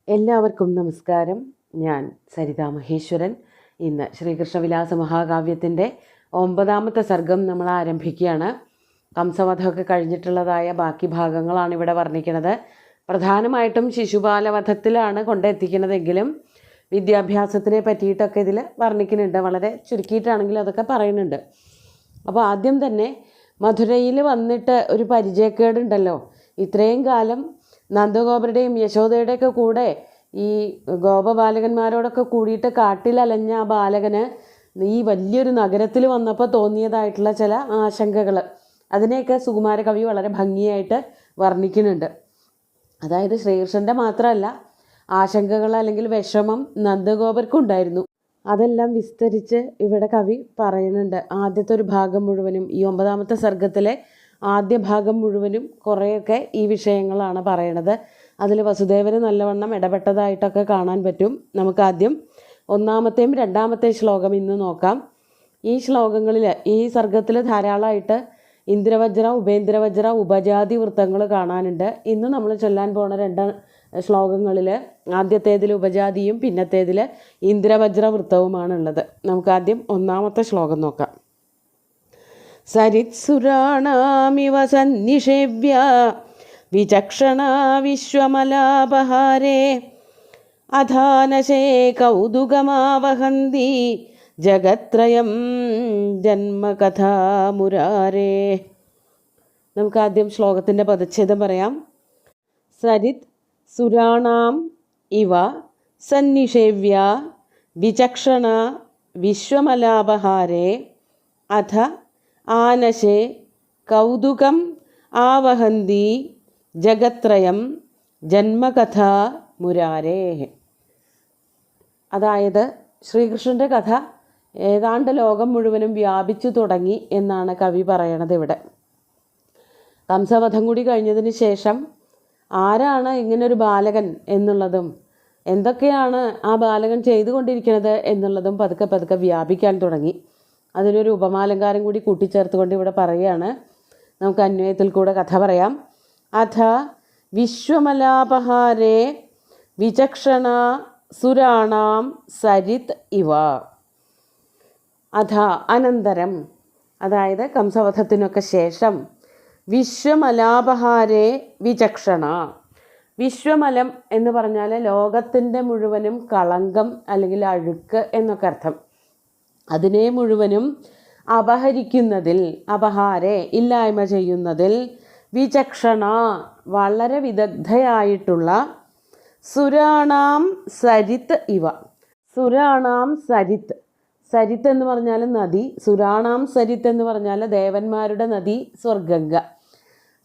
എല്ലാവർക്കും നമസ്കാരം. ഞാൻ സരിത മഹേശ്വരൻ. ഇന്ന് ശ്രീകൃഷ്ണവിലാസ മഹാകാവ്യത്തിൻ്റെ 9ാമത്തെ സർഗം നമ്മൾ ആരംഭിക്കുകയാണ്. കംസവധമൊക്കെ കഴിഞ്ഞിട്ടുള്ളതായ ബാക്കി ഭാഗങ്ങളാണ് ഇവിടെ വർണ്ണിക്കുന്നത്. പ്രധാനമായിട്ടും ശിശുപാലവധത്തിലാണ് കൊണ്ടെത്തിക്കുന്നതെങ്കിലും വിദ്യാഭ്യാസത്തിനെ പറ്റിയിട്ടൊക്കെ ഇതിൽ വർണ്ണിക്കുന്നുണ്ട്. വളരെ ചുരുക്കിയിട്ടാണെങ്കിലും അതൊക്കെ പറയുന്നുണ്ട്. അപ്പോൾ ആദ്യം തന്നെ മധുരയിൽ വന്നിട്ട് ഒരു പരിചയക്കേടുണ്ടല്ലോ. ഇത്രയും കാലം നന്ദഗോപരുടെയും യശോദയുടെയൊക്കെ കൂടെ ഈ ഗോപബാലകന്മാരോടൊക്കെ കൂടിയിട്ട് കാട്ടിലലഞ്ഞ ആ ബാലകന് ഈ വലിയൊരു നഗരത്തിൽ വന്നപ്പോൾ തോന്നിയതായിട്ടുള്ള ചില ആശങ്കകൾ, അതിനെയൊക്കെ സുകുമാരകവി വളരെ ഭംഗിയായിട്ട് വർണ്ണിക്കുന്നുണ്ട്. അതായത് ശ്രീകൃഷ്ണൻ്റെ മാത്രമല്ല ആശങ്കകൾ അല്ലെങ്കിൽ വിഷമം നന്ദഗോപർക്കുണ്ടായിരുന്നു. അതെല്ലാം വിസ്തരിച്ച് ഇവിടെ കവി പറയുന്നുണ്ട്. ആദ്യത്തെ ഒരു ഭാഗം മുഴുവനും, ഈ 9ാമത്തെ സർഗത്തിലെ ആദ്യ ഭാഗം മുഴുവനും കുറേയൊക്കെ ഈ വിഷയങ്ങളാണ് പറയണത്. അതിൽ വസുദേവന് നല്ലവണ്ണം ഇടപെട്ടതായിട്ടൊക്കെ കാണാൻ പറ്റും. നമുക്കാദ്യം 1ാമത്തെയും 2ാമത്തെയും ശ്ലോകം ഇന്ന് നോക്കാം. ഈ ശ്ലോകങ്ങളിൽ, ഈ സർഗത്തിൽ ധാരാളമായിട്ട് ഇന്ദ്രവജ്ര, ഉപേന്ദ്രവജ്ര, ഉപജാതി വൃത്തങ്ങൾ കാണാനുണ്ട്. ഇന്ന് നമ്മൾ ചൊല്ലാൻ പോണ 2 ശ്ലോകങ്ങളിൽ ആദ്യത്തേതിൽ ഉപജാതിയും പിന്നത്തേതിൽ ഇന്ദ്രവജ്ര വൃത്തവുമാണുള്ളത്. നമുക്കാദ്യം 1ാമത്തെ ശ്ലോകം നോക്കാം. സരിത്സുരാണാമിവ സന്നിഷേവ്യ വിചക്ഷണ വിശ്വമലാപഹാരേ അധാനശേ കൗതുകമാവഹന്തി ജഗത്രയം ജന്മകഥാ മുരാരേ. നമുക്കാദ്യം ശ്ലോകത്തിൻ്റെ പദച്ഛേദം പറയാം. സരിത് സുരാണാം ഇവ സന്നിഷേവ്യ വിചക്ഷണ വിശ്വമലാപഹാരേ അധ ആനശേ കൗതുകം ആവഹന്തി ജഗത്രയം ജന്മകഥ മുരാരേ. അതായത് ശ്രീകൃഷ്ണൻ്റെ കഥ ഏതാണ്ട് ലോകം മുഴുവനും വ്യാപിച്ചു തുടങ്ങി എന്നാണ് കവി പറയണത് ഇവിടെ. കംസവധം കൂടി കഴിഞ്ഞതിന് ശേഷം ആരാണ് ഇങ്ങനൊരു ബാലകൻ എന്നുള്ളതും എന്തൊക്കെയാണ് ആ ബാലകൻ ചെയ്തുകൊണ്ടിരിക്കുന്നത് എന്നുള്ളതും പതുക്കെ പതുക്കെ വ്യാപിക്കാൻ തുടങ്ങി. അതിനൊരു ഉപമാലങ്കാരം കൂടി കൂട്ടിച്ചേർത്തുകൊണ്ട് ഇവിടെ പറയുകയാണ്. നമുക്ക് അന്വയത്തിൽ കൂടെ കഥ പറയാം. അഥ വിശ്വമലാപഹാരേ വിചക്ഷണ സുരാണാം സരിത് ഇവ. അഥ അനന്തരം, അതായത് കംസവധത്തിനൊക്കെ ശേഷം, വിശ്വമലാപഹാരേ വിചക്ഷണ. വിശ്വമലം എന്ന് പറഞ്ഞാൽ ലോകത്തിൻ്റെ മുഴുവനും കളങ്കം അല്ലെങ്കിൽ അഴുക്ക് എന്നൊക്കെ അർത്ഥം. അതിനെ മുഴുവനും അപഹരിക്കുന്നതിൽ, അപഹാരെ ഇല്ലായ്മ ചെയ്യുന്നതിൽ, വിചക്ഷണ വളരെ വിദഗ്ധയായിട്ടുള്ള, സുരാണാം സരിത് ഇവ. സുരാണാം സരിത്, സരിത്ത് എന്ന് പറഞ്ഞാൽ നദി, സുരാണാം സരിത്ത് എന്ന് പറഞ്ഞാൽ ദേവന്മാരുടെ നദി സ്വർഗംഗ.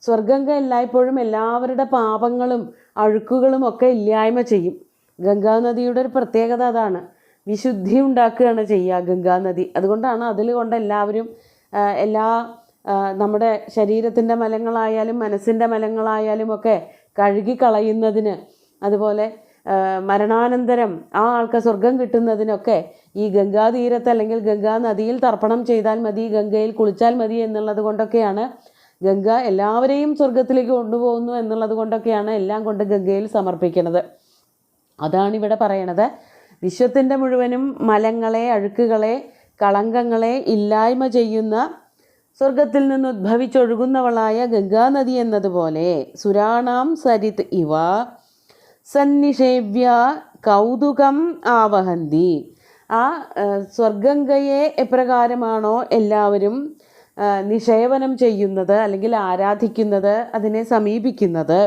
സ്വർഗംഗ എല്ലായ്പ്പോഴും എല്ലാവരുടെ പാപങ്ങളും അഴുക്കുകളും ഒക്കെ ഇല്ലായ്മ ചെയ്യും. ഗംഗാനദിയുടെ ഒരു പ്രത്യേകത അതാണ്. വിശുദ്ധി ഉണ്ടാക്കുകയാണ് ചെയ്യുക ഗംഗാനദി. അതുകൊണ്ടാണ് അതിൽ കൊണ്ട് എല്ലാവരും നമ്മുടെ ശരീരത്തിൻ്റെ മലങ്ങളായാലും മനസ്സിൻ്റെ മലങ്ങളായാലും ഒക്കെ കഴുകിക്കളയുന്നതിന്, അതുപോലെ മരണാനന്തരം ആ ആൾക്ക് സ്വർഗം കിട്ടുന്നതിനൊക്കെ ഈ ഗംഗാതീരത്ത് അല്ലെങ്കിൽ ഗംഗാനദിയിൽ തർപ്പണം ചെയ്താൽ മതി, ഗംഗയിൽ കുളിച്ചാൽ മതി എന്നുള്ളത് കൊണ്ടൊക്കെയാണ്, ഗംഗ എല്ലാവരെയും സ്വർഗത്തിലേക്ക് കൊണ്ടുപോകുന്നു എന്നുള്ളത് കൊണ്ടൊക്കെയാണ് എല്ലാം കൊണ്ട് ഗംഗയിൽ സമർപ്പിക്കുന്നത്. അതാണിവിടെ പറയണത്. വിശ്വത്തിൻ്റെ മുഴുവനും മലങ്ങളെ, അഴുക്കുകളെ, കളങ്കങ്ങളെ ഇല്ലായ്മ ചെയ്യുന്ന, സ്വർഗത്തിൽ നിന്ന് ഉദ്ഭവിച്ചൊഴുകുന്നവളായ ഗംഗാനദി എന്നതുപോലെ സുരാണാം സരിത് ഇവ സന്നിഷേവ്യ കൗതുകം ആവഹന്തി. ആ സ്വർഗംഗയെ എപ്രകാരമാണോ എല്ലാവരും നിഷേവനം ചെയ്യുന്നത് അല്ലെങ്കിൽ ആരാധിക്കുന്നത്, അതിനെ സമീപിക്കുന്നത്,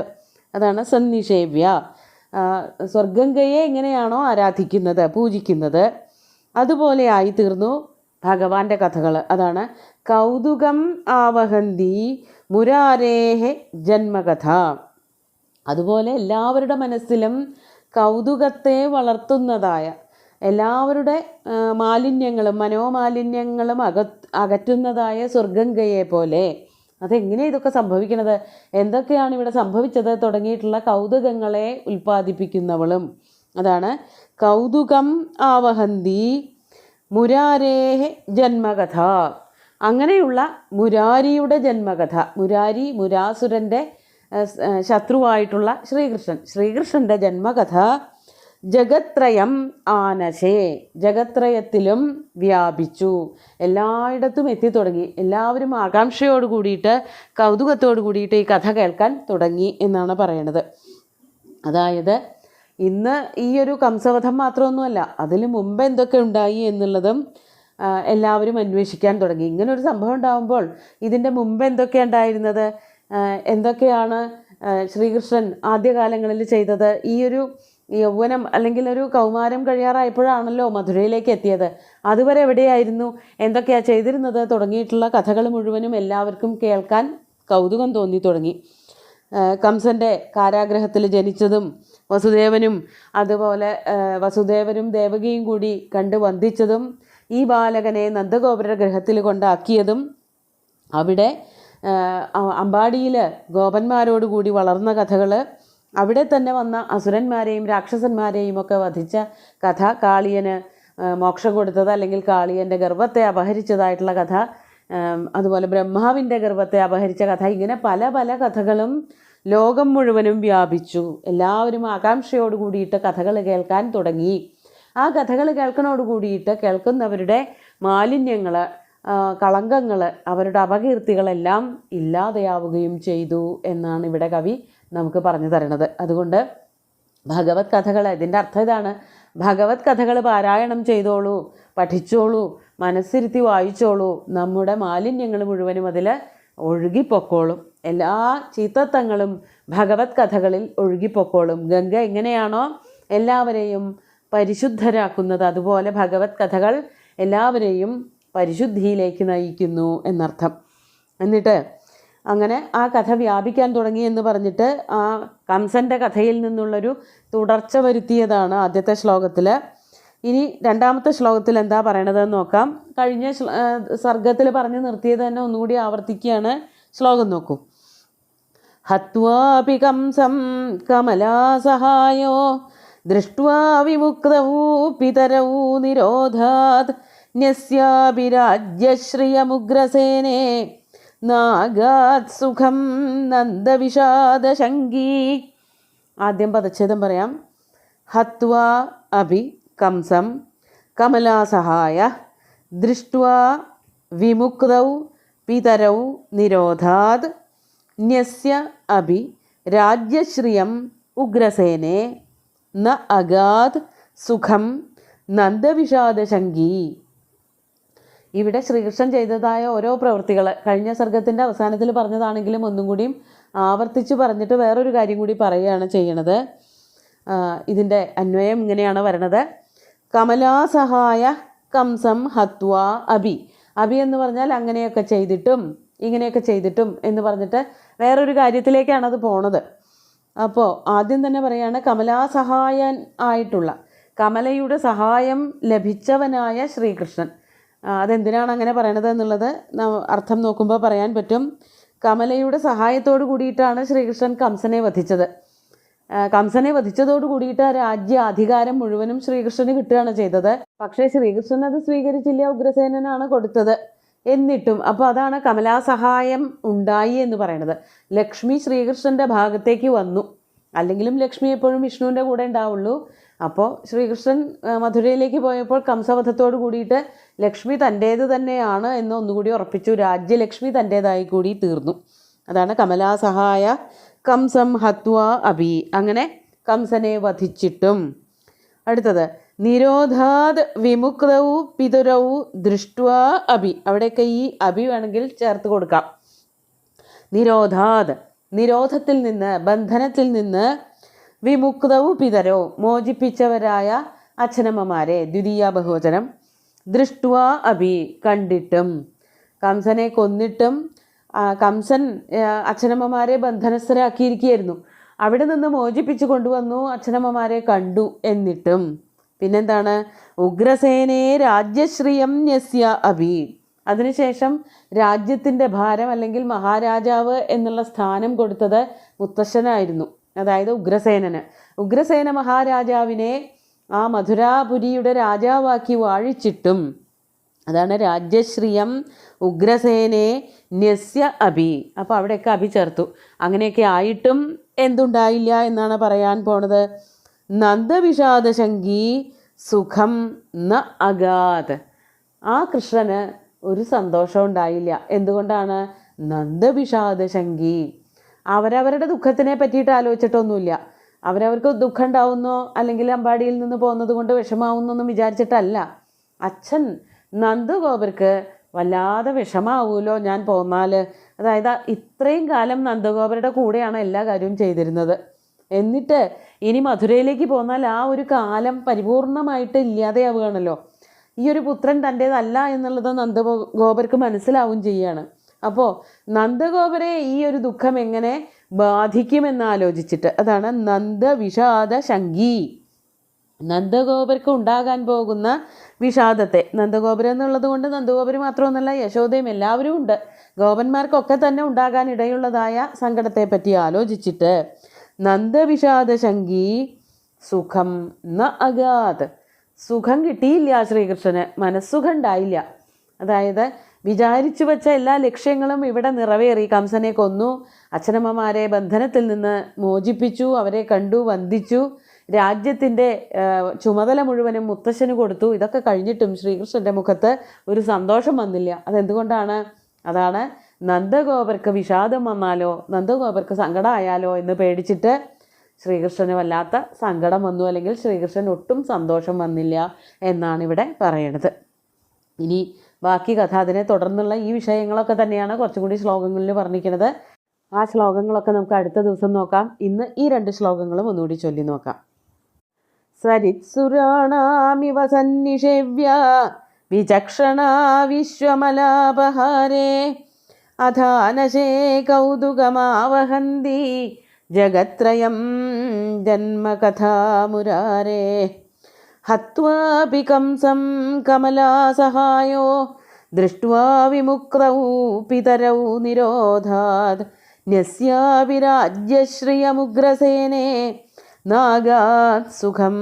അതാണ് സന്നിഷേവ്യ. സ്വർഗംഗയെ എങ്ങനെയാണോ ആരാധിക്കുന്നത്, പൂജിക്കുന്നത്, അതുപോലെ ആയിത്തീർന്നു ഭഗവാന്റെ കഥകൾ. അതാണ് കൗതുകം ആവഹന്തി മുരാരേഹെ ജന്മകഥ. അതുപോലെ എല്ലാവരുടെ മനസ്സിലും കൗതുകത്തെ വളർത്തുന്നതായ, എല്ലാവരുടെ മാലിന്യങ്ങളും മനോമാലിന്യങ്ങളും അകറ്റുന്നതായ സ്വർഗംഗയെ പോലെ. അതെങ്ങനെ ഇതൊക്കെ സംഭവിക്കുന്നത്, എന്തൊക്കെയാണ് ഇവിടെ സംഭവിച്ചത് തുടങ്ങിയിട്ടുള്ള കൗതുകങ്ങളെ ഉൽപ്പാദിപ്പിക്കുന്നവളും. അതാണ് കൗതുകം ആവഹന്തി മുരാരേഹ ജന്മകഥ. അങ്ങനെയുള്ള മുരാരിയുടെ ജന്മകഥ. മുരാരി മുരാസുരൻ്റെ ശത്രുവായിട്ടുള്ള ശ്രീകൃഷ്ണൻ്റെ ജന്മകഥ ജഗത്രയം ആനശേ, ജഗത്രയത്തിലും വ്യാപിച്ചു, എല്ലായിടത്തും എത്തിത്തുടങ്ങി. എല്ലാവരും ആകാംക്ഷയോട് കൂടിയിട്ട് കൗതുകത്തോട് കൂടിയിട്ട് ഈ കഥ കേൾക്കാൻ തുടങ്ങി എന്നാണ് പറയണത്. അതായത് ഇന്ന് ഈ ഒരു കംസവധം മാത്രമൊന്നുമല്ല, അതിന് മുമ്പ് എന്തൊക്കെ ഉണ്ടായി എന്നുള്ളതും എല്ലാവരും അന്വേഷിക്കാൻ തുടങ്ങി. ഇങ്ങനൊരു സംഭവം ഉണ്ടാകുമ്പോൾ ഇതിൻ്റെ മുമ്പ് എന്തൊക്കെയാണ് ഉണ്ടായിരുന്നത്, എന്തൊക്കെയാണ് ശ്രീകൃഷ്ണൻ ആദ്യകാലങ്ങളിൽ ചെയ്തത്. ഈ ഒരു യൗവനം അല്ലെങ്കിൽ ഒരു കൗമാരം കഴിയാറായപ്പോഴാണല്ലോ മധുരയിലേക്ക് എത്തിയത്. അതുവരെ എവിടെയായിരുന്നു, എന്തൊക്കെയാണ് ചെയ്തിരുന്നത് തുടങ്ങിയിട്ടുള്ള കഥകൾ മുഴുവനും എല്ലാവർക്കും കേൾക്കാൻ കൗതുകം തോന്നി തുടങ്ങി. കംസൻ്റെ കാരാഗ്രഹത്തിൽ ജനിച്ചതും വസുദേവനും അതുപോലെ വസുദേവനും ദേവകിയും കൂടി കണ്ട് വന്ദിച്ചതും ഈ ബാലകനെ നന്ദഗോപുര ഗൃഹത്തിൽ കൊണ്ടാക്കിയതും അവിടെ അമ്പാടിയിൽ ഗോപന്മാരോട് കൂടി വളർന്ന കഥകൾ, അവിടെ തന്നെ വന്ന അസുരന്മാരെയും രാക്ഷസന്മാരെയും ഒക്കെ വധിച്ച കഥ, കാളിയന് മോക്ഷം കൊടുത്തത് അല്ലെങ്കിൽ കാളിയൻ്റെ ഗർഭത്തെ അപഹരിച്ചതായിട്ടുള്ള കഥ, അതുപോലെ ബ്രഹ്മാവിൻ്റെ ഗർഭത്തെ അപഹരിച്ച കഥ, ഇങ്ങനെ പല പല കഥകളും ലോകം മുഴുവനും വ്യാപിച്ചു. എല്ലാവരും ആകാംക്ഷയോട് കൂടിയിട്ട് കഥകൾ കേൾക്കാൻ തുടങ്ങി. ആ കഥകൾ കേൾക്കണോട് കൂടിയിട്ട് കേൾക്കുന്നവരുടെ മാലിന്യങ്ങൾ, കളങ്കങ്ങൾ, അവരുടെ അപകീർത്തികളെല്ലാം ഇല്ലാതെയാവുകയും ചെയ്തു എന്നാണ് ഇവിടെ കവി നമുക്ക് പറഞ്ഞു തരുന്നത്. അതുകൊണ്ട് ഭഗവത് കഥകൾ, ഇതിൻ്റെ അർത്ഥം ഇതാണ്, ഭഗവത് കഥകൾ പാരായണം ചെയ്തോളൂ, പഠിച്ചോളൂ, മനസ്സിരുത്തി വായിച്ചോളൂ, നമ്മുടെ മാലിന്യങ്ങൾ മുഴുവനും അതിൽ ഒഴുകിപ്പൊക്കോളും. എല്ലാ ചീത്തത്വങ്ങളും ഭഗവത് കഥകളിൽ ഒഴുകിപ്പൊക്കോളും. ഗംഗ എങ്ങനെയാണോ എല്ലാവരെയും പരിശുദ്ധരാക്കുന്നത്, അതുപോലെ ഭഗവത് കഥകൾ എല്ലാവരെയും പരിശുദ്ധിയിലേക്ക് നയിക്കുന്നു എന്നർത്ഥം. എന്നിട്ട് അങ്ങനെ ആ കഥ വ്യാപിക്കാൻ തുടങ്ങി എന്ന് പറഞ്ഞിട്ട് ആ കംസൻ്റെ കഥയിൽ നിന്നുള്ളൊരു തുടർച്ച വരുത്തിയതാണ് ആദ്യത്തെ ശ്ലോകത്തിൽ. ഇനി രണ്ടാമത്തെ ശ്ലോകത്തിൽ എന്താ പറയണതെന്ന് നോക്കാം. കഴിഞ്ഞ സർഗത്തിൽ പറഞ്ഞു നിർത്തിയത് തന്നെ ഒന്നുകൂടി ആവർത്തിക്കുകയാണ്. ശ്ലോകം നോക്കൂ. ഹത്വാപി കംസം കമലാസഹായോ ദൃഷ്ട്വാ വിമുക്തൗ പിതരൗ നിരോധാത് ന്യസ്യാഭിരാജ്യശ്രിയമുഗ്രസേനേ നാഗാത് സുഖം നന്ദവിഷാദശങ്കീ. ആദ്യം പദച്ഛേദം പറയാം. ഹത്വാ അഭി കംസം കമലാസഹായ ദൃഷ്ട്വാ വിമുക്തൗ പിതരൗ നിരോധാത് ന്യസ്യ അഭി രാജ്യശ്രിയം ഉഗ്രസേനേ ന അഗാത് സുഖം നന്ദവിഷാദശങ്കീ. ഇവിടെ ശ്രീകൃഷ്ണൻ ചെയ്തതായ ഓരോ പ്രവൃത്തികൾ കഴിഞ്ഞ സർഗത്തിൻ്റെ അവസാനത്തിൽ പറഞ്ഞതാണെങ്കിലും ഒന്നും കൂടിയും ആവർത്തിച്ച് പറഞ്ഞിട്ട് വേറൊരു കാര്യം കൂടി പറയുകയാണ് ചെയ്യണത്. ഇതിൻ്റെ അന്വയം ഇങ്ങനെയാണ് വരണത്. കമലാസഹായ കംസം ഹത്വാ അഭി. അഭി എന്ന് പറഞ്ഞാൽ അങ്ങനെയൊക്കെ ചെയ്തിട്ടും ഇങ്ങനെയൊക്കെ ചെയ്തിട്ടും എന്ന് പറഞ്ഞിട്ട് വേറൊരു കാര്യത്തിലേക്കാണ് അത് പോണത്. അപ്പോൾ ആദ്യം തന്നെ പറയാണ് കമലാസഹായൻ ആയിട്ടുള്ള, കമലയുടെ സഹായം ലഭിച്ചവനായ ശ്രീകൃഷ്ണൻ. അതെന്തിനാണ് അങ്ങനെ പറയണത് എന്നുള്ളത് അർത്ഥം നോക്കുമ്പോൾ പറയാൻ പറ്റും. കമലയുടെ സഹായത്തോട് കൂടിയിട്ടാണ് ശ്രീകൃഷ്ണൻ കംസനെ വധിച്ചത്. കംസനെ വധിച്ചതോട് കൂടിയിട്ട് രാജ്യ അധികാരം മുഴുവനും ശ്രീകൃഷ്ണന് കിട്ടുകയാണ് ചെയ്തത്. പക്ഷേ ശ്രീകൃഷ്ണൻ അത് സ്വീകരിച്ചില്ല, ഉഗ്രസേനനാണ് കൊടുത്തത്. എന്നിട്ടും അപ്പോൾ അതാണ് കമലാസഹായം ഉണ്ടായി എന്ന് പറയുന്നത്. ലക്ഷ്മി ശ്രീകൃഷ്ണൻ്റെ ഭാഗത്തേക്ക് വന്നു. അല്ലെങ്കിലും ലക്ഷ്മി എപ്പോഴും വിഷ്ണുവിൻ്റെ കൂടെ ഉണ്ടാവുള്ളൂ. അപ്പോൾ ശ്രീകൃഷ്ണൻ മധുരയിലേക്ക് പോയപ്പോൾ കംസവധത്തോട് കൂടിയിട്ട് ലക്ഷ്മി തൻ്റേത് തന്നെയാണ് എന്ന് ഒന്നുകൂടി ഉറപ്പിച്ചു. രാജ്യലക്ഷ്മി തൻ്റേതായി കൂടി തീർന്നു. അതാണ് കമലാസഹായ കംസം ഹത്വാ അഭി. അങ്ങനെ കംസനെ വധിച്ചിട്ടും. അടുത്തത് നിരോധാത് വിമുക്തൗ പിതുരൗ ദൃഷ്ട്വാ അഭി. അവിടെയൊക്കെ ഈ അഭി വേണമെങ്കിൽ ചേർത്ത് കൊടുക്കാം. നിരോധാത്, നിരോധത്തിൽ നിന്ന്, ബന്ധനത്തിൽ നിന്ന്, വിമുക്തൗ പിതരോ, മോചിപ്പിച്ചവരായ അച്ഛനമ്മമാരെ, ദ്വിതീയ ബഹുവചനം, ദൃഷ്ട്വാ അഭി, കണ്ടിട്ടും. കംസനെ കൊന്നിട്ടും കംസൻ അച്ഛനമ്മമാരെ ബന്ധനസ്ഥരാക്കിയിരിക്കുകയായിരുന്നു. അവിടെ നിന്ന് മോചിപ്പിച്ചു കൊണ്ടുവന്നു, അച്ഛനമ്മമാരെ കണ്ടു. എന്നിട്ടും പിന്നെന്താണ്, ഉഗ്രസേനേ രാജ്യശ്രിയം ന്യസ്യ അഭി. അതിനുശേഷം രാജ്യത്തിൻ്റെ ഭാരം അല്ലെങ്കിൽ മഹാരാജാവ് എന്നുള്ള സ്ഥാനം കൊടുത്തത് മുത്തശ്ശനായിരുന്നു, അതായത് ഉഗ്രസേനന്. ഉഗ്രസേന മഹാരാജാവിനെ ആ മധുരാപുരിയുടെ രാജാവാക്കി വാഴിച്ചിട്ടും അതാണ് രാജ്യശ്രിയം ഉഗ്രസേനെ ന്യസ്യ അഭി. അപ്പോൾ അവിടെയൊക്കെ അഭി ചേർത്തു. അങ്ങനെയൊക്കെ ആയിട്ടും എന്തുണ്ടായില്ല എന്നാണ് പറയാൻ പോണത്. നന്ദവിഷാദശങ്കി സുഖം ന അഗാത്. ആ കൃഷ്ണന് ഒരു സന്തോഷം ഉണ്ടായില്ല. എന്തുകൊണ്ടാണ്? നന്ദവിഷാദശങ്കി. അവരവരുടെ ദുഃഖത്തിനെ പറ്റിയിട്ട് ആലോചിച്ചിട്ടൊന്നുമില്ല. അവരവർക്ക് ദുഃഖം ഉണ്ടാവുന്നോ അല്ലെങ്കിൽ അമ്പാടിയിൽ നിന്ന് പോകുന്നത് കൊണ്ട് വിഷമാവുന്നൊന്നും വിചാരിച്ചിട്ടല്ല. അച്ഛൻ നന്ദഗോപർക്ക് വല്ലാതെ വിഷമാവുമല്ലോ ഞാൻ പോന്നാൽ. അതായത് ഇത്രയും കാലം നന്ദഗോപരുടെ കൂടെയാണ് എല്ലാ കാര്യവും ചെയ്തിരുന്നത്. എന്നിട്ട് ഇനി മധുരയിലേക്ക് പോന്നാൽ ആ ഒരു കാലം പരിപൂർണമായിട്ട് ഇല്ലാതെയാവുകയാണല്ലോ. ഈ ഒരു പുത്രൻ തൻ്റേതല്ല എന്നുള്ളത് നന്ദഗോപർക്ക് മനസ്സിലാവും ചെയ്യാണ്. അപ്പോൾ നന്ദഗോപരെ ഈ ഒരു ദുഃഖം എങ്ങനെ ബാധിക്കുമെന്ന് ആലോചിച്ചിട്ട്, അതാണ് നന്ദവിഷാദ ശങ്കി. നന്ദഗോപർക്ക് ഉണ്ടാകാൻ പോകുന്ന വിഷാദത്തെ, നന്ദഗോപുരം എന്നുള്ളത് കൊണ്ട് നന്ദഗോപുര് മാത്രമൊന്നുമല്ല, യശോദയും എല്ലാവരും ഉണ്ട്, ഗോപന്മാർക്കൊക്കെ തന്നെ ഉണ്ടാകാൻ ഇടയുള്ളതായ സങ്കടത്തെ പറ്റി ആലോചിച്ചിട്ട് നന്ദവിഷാദ ശങ്കി സുഖം ന അഗാത്. സുഖം കിട്ടിയില്ല ശ്രീകൃഷ്ണന്, മനസ്സുഖം ഉണ്ടായില്ല. അതായത് വിചാരിച്ചു വെച്ച എല്ലാ ലക്ഷ്യങ്ങളും ഇവിടെ നിറവേറി. കംസനെ കൊന്നു, അച്ഛനമ്മമാരെ ബന്ധനത്തിൽ നിന്ന് മോചിപ്പിച്ചു, അവരെ കണ്ടു, വന്ദിച്ചു, രാജ്യത്തിൻ്റെ ചുമതല മുഴുവനും മുത്തശ്ശന് കൊടുത്തു. ഇതൊക്കെ കഴിഞ്ഞിട്ടും ശ്രീകൃഷ്ണൻ്റെ മുഖത്ത് ഒരു സന്തോഷം വന്നില്ല. അതെന്തുകൊണ്ടാണ്? അതാണ് നന്ദഗോപർക്ക് വിഷാദം വന്നാലോ, നന്ദഗോപർക്ക് സങ്കടമായാലോ എന്ന് പേടിച്ചിട്ട് ശ്രീകൃഷ്ണന് വല്ലാത്ത സങ്കടം വന്നു, അല്ലെങ്കിൽ ശ്രീകൃഷ്ണൻ ഒട്ടും സന്തോഷം വന്നില്ല എന്നാണ് ഇവിടെ പറയണത്. ഇനി ബാക്കി കഥ, അതിനെ തുടർന്നുള്ള ഈ വിഷയങ്ങളൊക്കെ തന്നെയാണ് കുറച്ചും കൂടി ശ്ലോകങ്ങളിൽ പറഞ്ഞിരിക്കുന്നത്. ആ ശ്ലോകങ്ങളൊക്കെ നമുക്ക് അടുത്ത ദിവസം നോക്കാം. ഇന്ന് ഈ 2 ശ്ലോകങ്ങളും ഒന്നുകൂടി ചൊല്ലി നോക്കാം. സരിത്സുരാണാമിവ സന്നിഷേവ്യ വിചക്ഷണ വിശ്വമലാപഹാരേ അധാനശേ കൗതുകമാവഹന്തി ജഗത്രയം ജന്മകഥാമുരാരേ ഹത്വാപി കംസം കമലാസഹായോ ദൃഷ്ട്വാ വിമുക്തൗ പിതരൗ നിരോധാത് ന്യസ്യാവിരാജ്യശ്രിയമുഗ്രസേനേ നാഗാത് സുഖം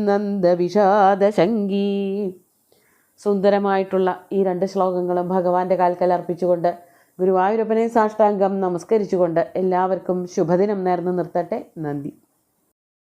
നന്ദവിഷാദശങ്കി. സുന്ദരമായിട്ടുള്ള ഈ 2 ശ്ലോകങ്ങളും ഭഗവാന്റെ കാൽക്കൽ അർപ്പിച്ചുകൊണ്ട് ഗുരുവായൂരപ്പനെ സാഷ്ടാംഗം നമസ്കരിച്ചുകൊണ്ട് എല്ലാവർക്കും ശുഭദിനം നേർന്നു നിർത്തട്ടെ. നന്ദി.